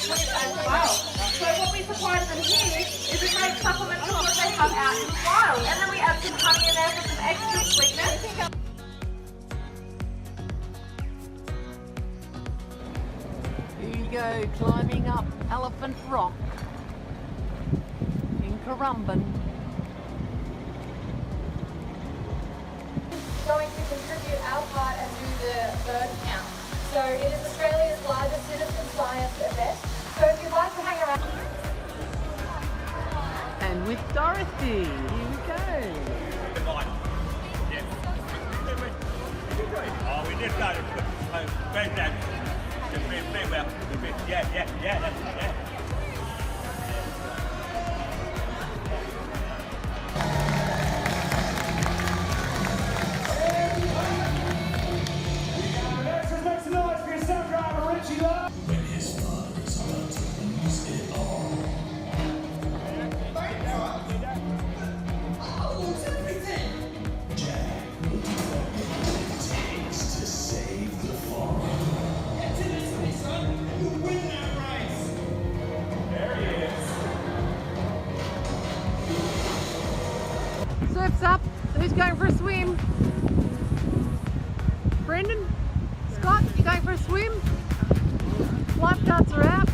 well. So what we supply to them here is a great supplement to what they have out in the wild. And then we add some honey in there for some extra sweetness. Here you go, climbing up Elephant Rock in Currumbin. Going to contribute our part and do the bird count. So it is Australia's largest citizen science event. So if you'd like to hang around. And with Dorothy, here we go. Oh, we just got it. Very well. Yeah, that's it. When his father's about to lose it all. I'll lose everything. Jack will do whatever it takes to save the farm. Get to this way, son. You win that race. There he is. Surf's up. Who's going for a swim? Brendan? Scott, you going for a swim? Lifeguards are out.